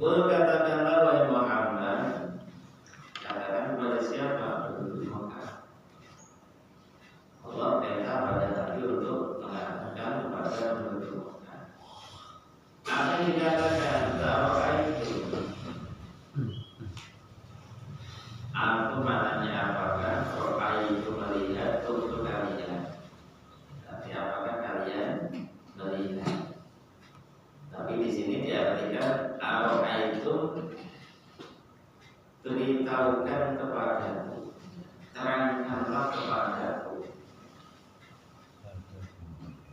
Kul katakanlah wahai Muhammad, katakan kepada siapa? Aku maknanya apakah ro'ai itu melihat untuk kalian. Tapi apakah kalian melihat? Tapi di sini diartikan ro'ai itu beritahukan kepadaku, terangkanlah kepadaku.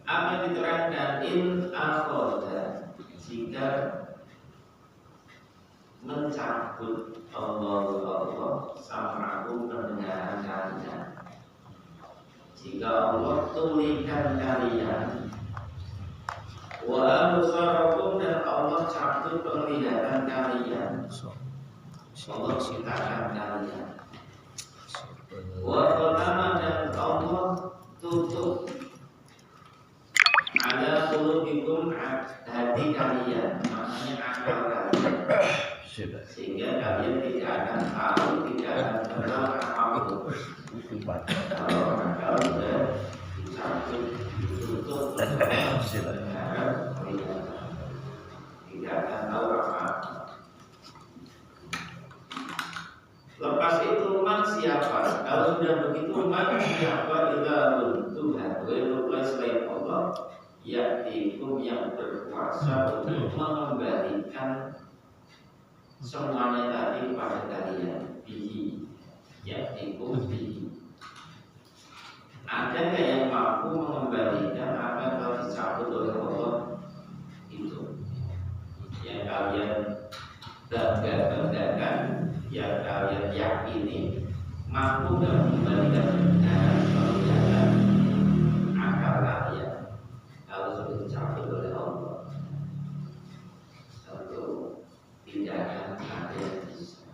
Apa diterangkan? In akhoda, jika mencabut Allah sama aku pendengaran kalian. Jika Allah tulikan kalian, wa absarakum, dan Allah cabut penglihatan kalian, Allah ciptakan kalian. Wa khatama, dan Allah tutup ala qulubikum, hati kalian, maknanya akal kalian, sehingga kalian tidak akan tahu, tidak akan kenal apapun. Kalau akal sudah dicabut, ditutup, tidak akan tahu apa-apa. Lepas itu man siapa? Kalau sudah begitu man siapa? Ilahun Tuhan, wa selain Allah, yaktikum yang berkuasa untuk mengembalikan semuanya tadi pada kalian. Bihi, yaktikum bihi. Ada nggak yang mampu mengembalikan apa yang telah dicabut oleh Allah itu? Yang kalian banggakan, yang kalian yakini, mampu nggak mengembalikan penglihatan akal kalian kalau sudah dicabut oleh Allah? Tentu tidak akan ada yang bisa.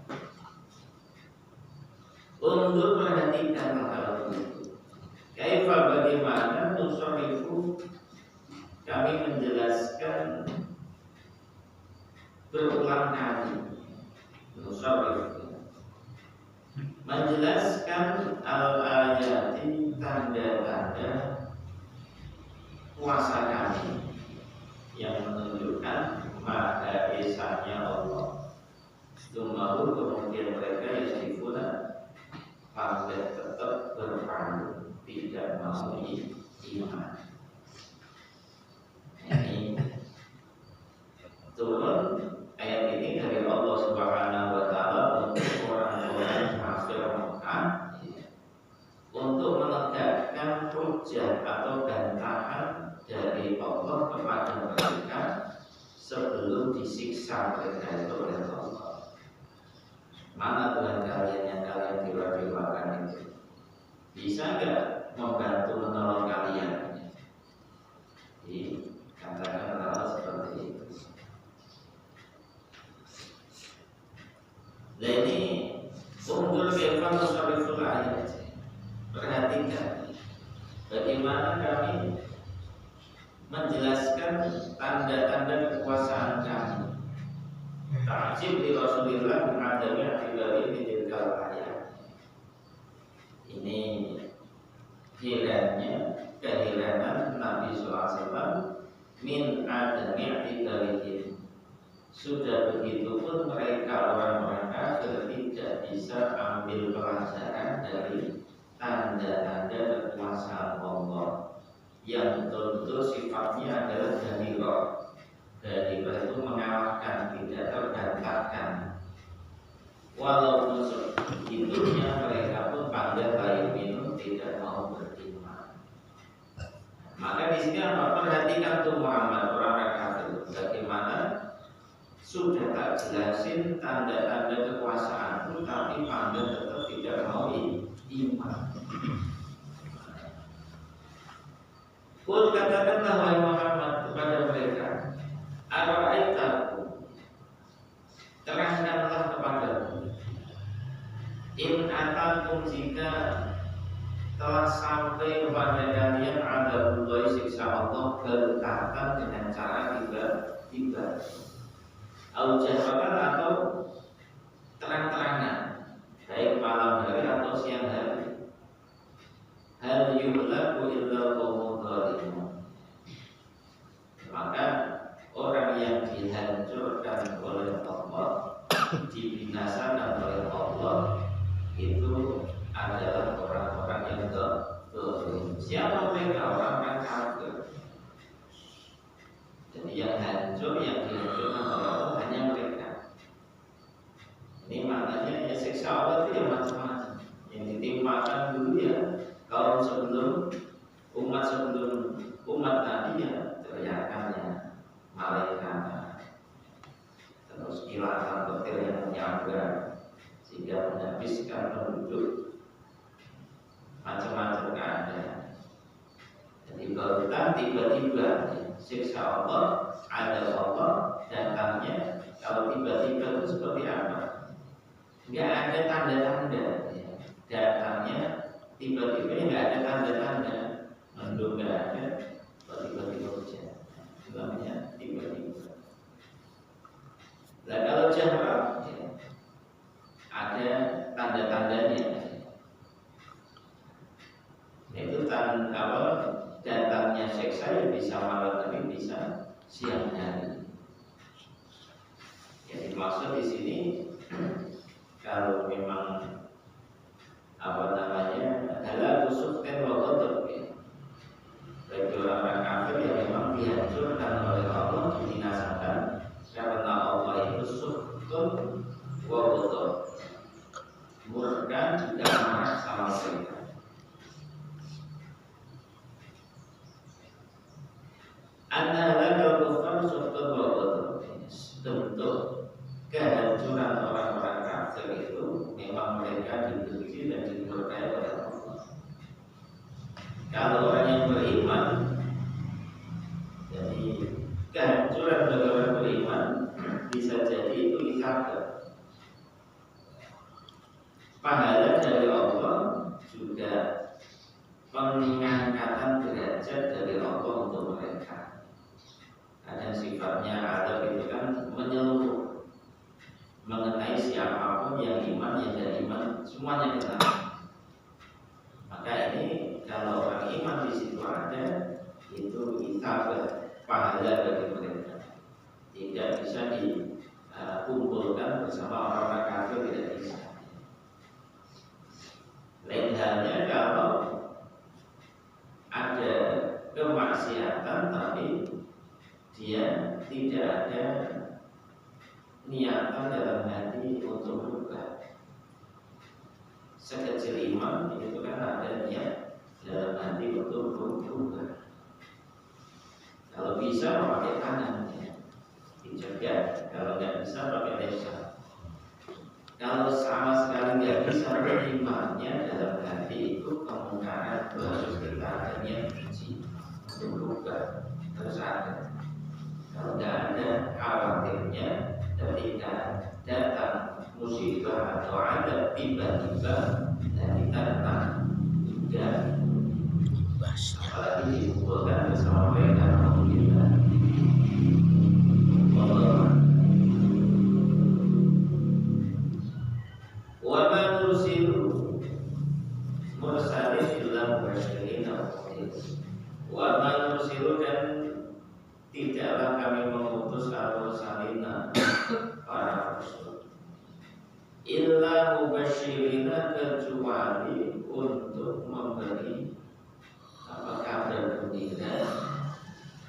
Untuk perhatikan kalau begitu, kaifa, bagaimana nusarifu, kami menjelaskan berulang kali. Nusarifu menjelaskan al-ayati, tanda-tanda kuasa kami yang menunjukkan Maha Esanya Allah. Sumahu, kemudian mereka yasifuna, pada tetap berpaling, tidak mau iman. Ini turun ayat ini dari Allah Subhanahu wa Ta'ala untuk orang-orang kafir Mekah, untuk menegakkan hujjah atau bantahan dari Allah kepada mereka sebelum disiksa mereka itu oleh Allah. Mana Tuhan kalian yang kalian kira-kirakan itu? Bisa nggak membantu menolong kalian? Dikatakan Allah seperti itu. Dan ini unggul kefan musariful ayat. Perhatikan bagaimana kami menjelaskan tanda-tanda kekuasaan kami. Ta'jib di Rasulullah menghadapi akibari di tilkal ayat. Ini keheranan Nabi SAW min adami akibari. Sudah begitu pun mereka orang-orang kafir tidak bisa ambil pelajaran dari tanda-tanda kekuasaan Allah yang betul-betul sifatnya adalah dahirah. Dahirah itu mengalahkan, tidak terbantahkan. Walaupun sebegitunya mereka pun pada bayi minum tidak mau beriman. Maka di sini apa? Perhatikan tuh Muhammad, orang kafir, bagaimana sudah tak jelasin tanda-tanda kekuasaan itu, tapi pada tetap tidak mau iman. Kul, katakanlah wahai Muhammad kepada mereka, ara'aitakum, terangkanlah kepadaku, in atakum, jika telah sampai kepada kalian adzabullah, siksa Allah, berkatan dengan cara tiba-tiba, au jahratan, atau terang-terangan, baik malam hari atau siang hari. Hal yuhlaku illa qawmun zalimun, maka orang yang dihancurkan oleh Allah, dibinasakan oleh Allah, itu adalah orang-orang yang zalim. Siapa mereka? Orang-orang kafir. Jadi yang hancur, yang dihancurkan oleh Allah hanya mereka. Ini maknanya ya siksa Allah itu yang macam-macam. Yang ditimpakan dulu ya kaum sebelum umat Nabi ya teriakannya malaikat, terus kilatan petir yang menyambar sehingga menghabiskan penduduk, macam-macam keadaan. Jadi kalau tiba-tiba siksa Allah, ada Allah datangnya, kalau tiba-tiba itu seperti apa? Nggak ada tanda-tanda datangnya tiba-tiba, nggak ada tanda-tanda, mendung nggak ada, tiba-tiba hujan, namanya tiba-tiba. Nah kalau jahra ada tanda-tandanya. Itu datangnya siksa ya bisa malam tapi bisa siang hari. Yang dimaksud di sini kalau memang adalah kusukten wa ghadab ya. Bagi orang kafir yang memang dihancurkan oleh Allah, dibinasakan karena Allah itu suktun wa ghadab, murka juga marah sama mereka. Adalah kufar suktun wa ghadab, bentuk kehancuran orang-orang kafir itu memang mereka dibenci dan dimurkai oleh Allah. Kalau orang yang beriman, jadi kehancuran bagi orang beriman bisa jadi itu isabah. Pahala dari Allah juga pengangkatan derajat dari Allah untuk mereka. Ada sifatnya adab itu kan menyeluruh, mengenai siapapun yang iman, yang tidak iman, semuanya kena. Maka ini kalau orang iman di situ ada, itu isabah, pahala bagi mereka. Tidak bisa dikumpulkan bersama orang-orang kafir, tidak bisa. Lain halnya kalau ada kemaksiatan tapi dia tidak ada niatan dalam hati untuk berubah. Sekecil iman itu kan ada niat dalam hati untuk berubah. Kalau bisa memakai tangan ya, dijaga. Kalau nggak bisa pakai lisan. Kalau sama sekali nggak bisa berimannya dalam hati itu kemungkinan harus kita ada niat benci untuk berubah, harus ada. Kalau nggak ada, khawatirnya ketika datang musibah atau ada tiba-tiba dan kita datang juga apalagi dikumpulkan bersama mereka kita. Wa ma nursilu mursalin illa mubasyirin wa ma nursilu, dan tidaklah kami mengutus al-mursalina para rasul illa mubashirina, kecuali untuk memberi kabar gembira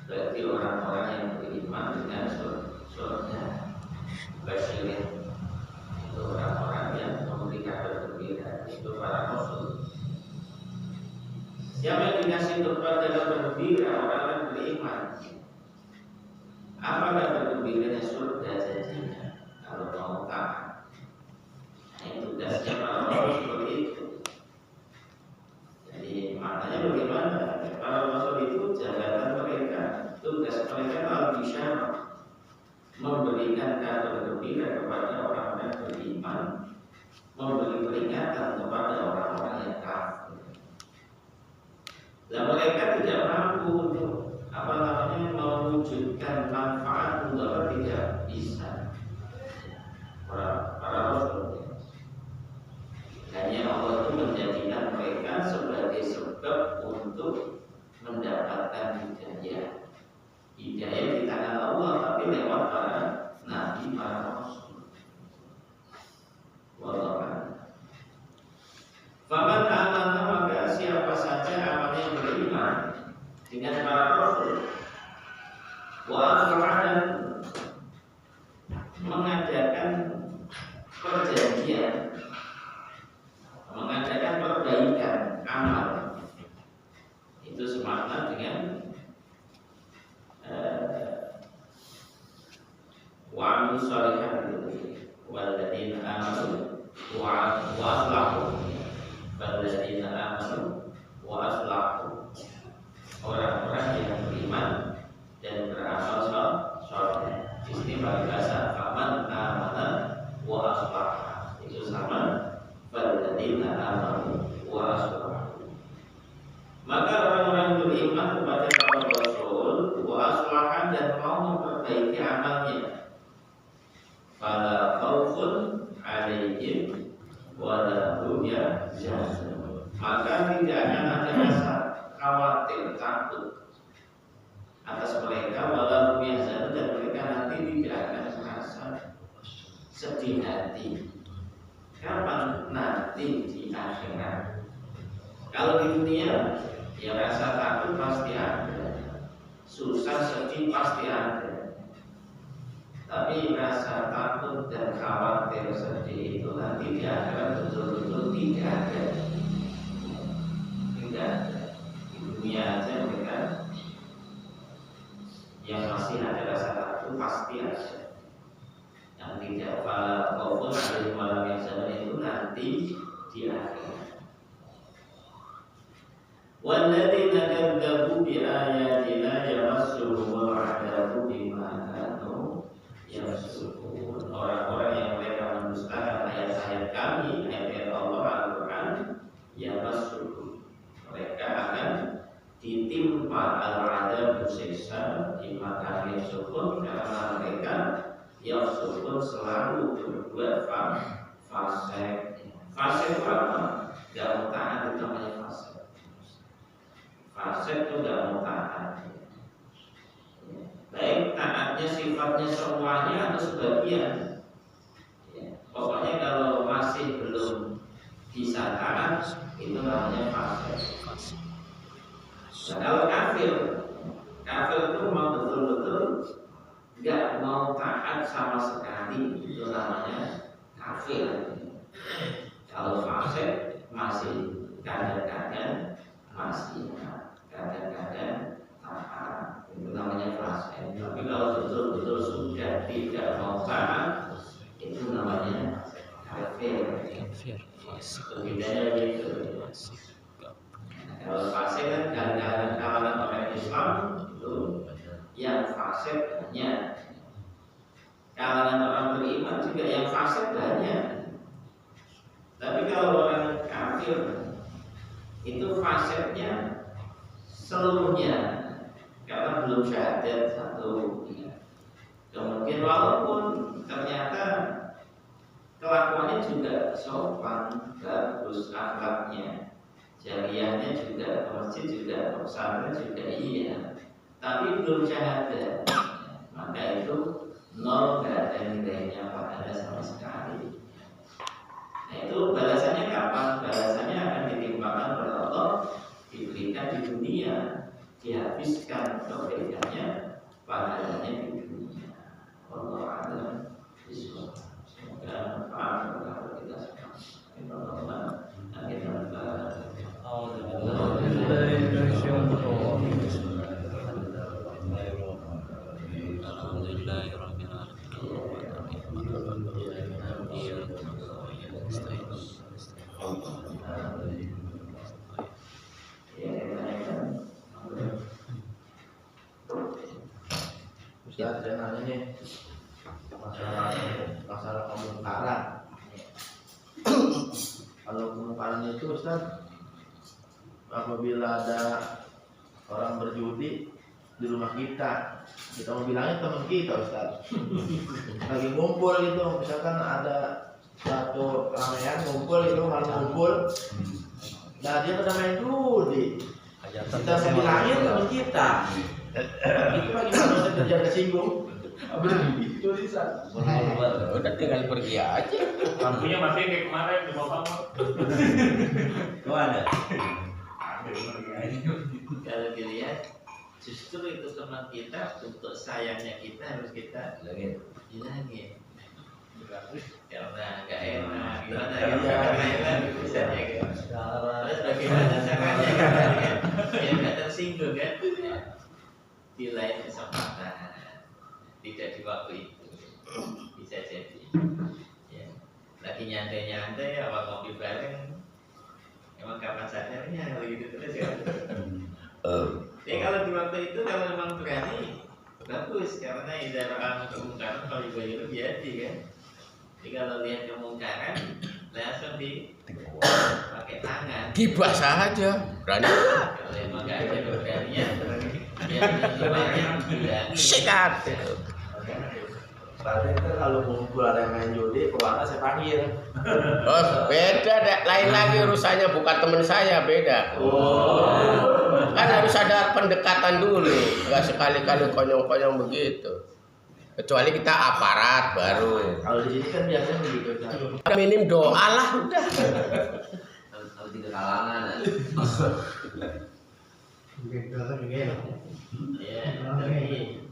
bagi orang-orang yang beriman dengan surga. Basyirin itu orang-orang yang memberi kabar gembira, itu para rasul. Siapa yang dikasih kabar gembira? Orang-orang beriman. Apa kabar gembiranya? Surga janjinya kalau mau taat. Itu tugasnya para rasul seperti itu. Jadi maknanya bagaimana? Para rasul itu jabatan mereka, tugas mereka al-bisyarah, memberikan kabar gembira kepada orang-orang beriman, memberi peringatan kepada orang-orang yang kafir. Dan mereka tidak mampu untuk mewujudkan manfaat mudarat, tidak bisa. Para rasul hanya Allah itu menjadikan mereka sebagai sebab untuk mendapatkan hidayah. Hidayah di tangan Allah, tapi lewat para nabi, para rasul. Wallahu a'lam. dan mengadakan perjanjian, mengadakan perbaikan amal. Itu semakna dengan wa'amil sholihat walladzina amanu wa aslahu, walladzina amanu wa aslahu, orang-orang yang beriman dan beramal soleh. Di sini bahasa faman amana wa aslahu itu sama walladzina amanu wa aslahu. Maka orang-orang beriman kepada para rasul wa aslahan dan mau memperbaiki amalnya, fala khaufun 'alaihim wa la hum yahzanun, maka tidak akan ada rasa khawatir, takut atas mereka, wa la hum yahzanun, dan mereka nanti tidak akan merasa sedih hati. Kapan? Nanti di akhirat. Kalau di dunia ya rasa takut pasti ada, susah sedih pasti ada. Tapi rasa takut dan khawatir sedih itu nanti di akhirat betul-betul tidak ada. Tidak ada. Di dunia aja mereka yang masih ada rasa takut pasti ada. Yang tidak pada maupun ada di malam yang sama itu nanti di akhirat. Walladzina kadzdzabu bi ayatina yamassuhumul 'adzabu bima kanu yafsukun. Orang-orang yang mereka mendustakan ayat-ayat kami, ayat-ayat Allah Al-Quran, yamassuhum, mereka akan ditimpa al-'adzabu, siksa, bima kanu yafsukun, karena mereka yafsukun selalu berbuat fasik. Fasik apa? Gak mau taat, itu namanya fasik. Fasik itu gak mau taat. Baik taatnya sifatnya semuanya atau sebagian. Pokoknya kalau masih belum bisa taat, itu namanya fasik. Nah, kalau kafir itu mau betul-betul gak mau taat sama sekali, itu namanya kafir. Kalau fasik masih kadang-kadang masih kadang-kadang taat, itu namanya fasik. Tapi kalau betul-betul sudah tidak mau taat, itu namanya kafir. Bedanya begitu. Kalau fasik kan kalangan orang Islam itu yang fasik banyak. Kalangan orang beriman juga yang fasik banyak. Tapi kalau orang kafir itu fasiknya seluruhnya, karena belum syahadat satu. Kemudian walaupun ternyata kelakuannya juga sopan, bagus akhlaknya, jariyahnya juga, masjid juga, pesantren juga iya, tapi belum syahadat, maka itu nol, gak ada nilainya pada sama sekali. Nah itu balasannya kapan? Balasannya akan ditimpakan oleh Allah, diberikan di dunia, dihabiskan kebaikannya pahalanya di dunia. Allah a'lam bishawab. Semoga manfaat kepada kita semua. Ustaz, saya nanya nih masalah kemungkaran. Kalau kemungkaran itu Ustaz, apabila ada orang berjudi di rumah kita mau bilangnya teman kita Ustaz, lagi ngumpul gitu, misalkan ada satu ramean ngumpul itu, malam ngumpul, nah dia pada main judi, kita bilangin teman kita. Itu bagaimana saya kerja kesinggung? Itu bisa. Udah tinggal pergi aja. Lampunya mati kayak kemarin di bawah kamar. Tuh ada. Ada pergi aja. Kalau dilihat justru itu teman kita, untuk sayangnya kita harus kita hilangin. Karena nggak enak, gimana ya? Nggak enak misalnya kan. Terus bagaimana caranya biar nggak tersinggung kan? Di lain kesempatan, tidak di waktu itu, bisa jadi. Ya. Lagi nyantai-nyantai, awal ngopi bareng, emang kapan sadarnya kalau gitu terus ya. Jadi kalau di waktu itu kalau memang berani, bagus karena idaran kemungkaran kalau dibayar biadi kan. Jadi kalau lihat kemungkaran langsung pakai tangan. Gibah saja, berani. Kalau emang nggak ada keberanian, ya semuanya Sikat. Berarti itu kalau ngumpul ada yang main judi, kemana saya panggil. Oh, beda, lain lagi urusannya, bukan teman saya, beda. Kan harus ada pendekatan dulu, nggak sekali-kali konyong-konyong begitu. Kecuali kita aparat baru. Kalau di sini kan biasanya begitu. Minim doa lah udah. kalau tiga kalangan. Ya, tapi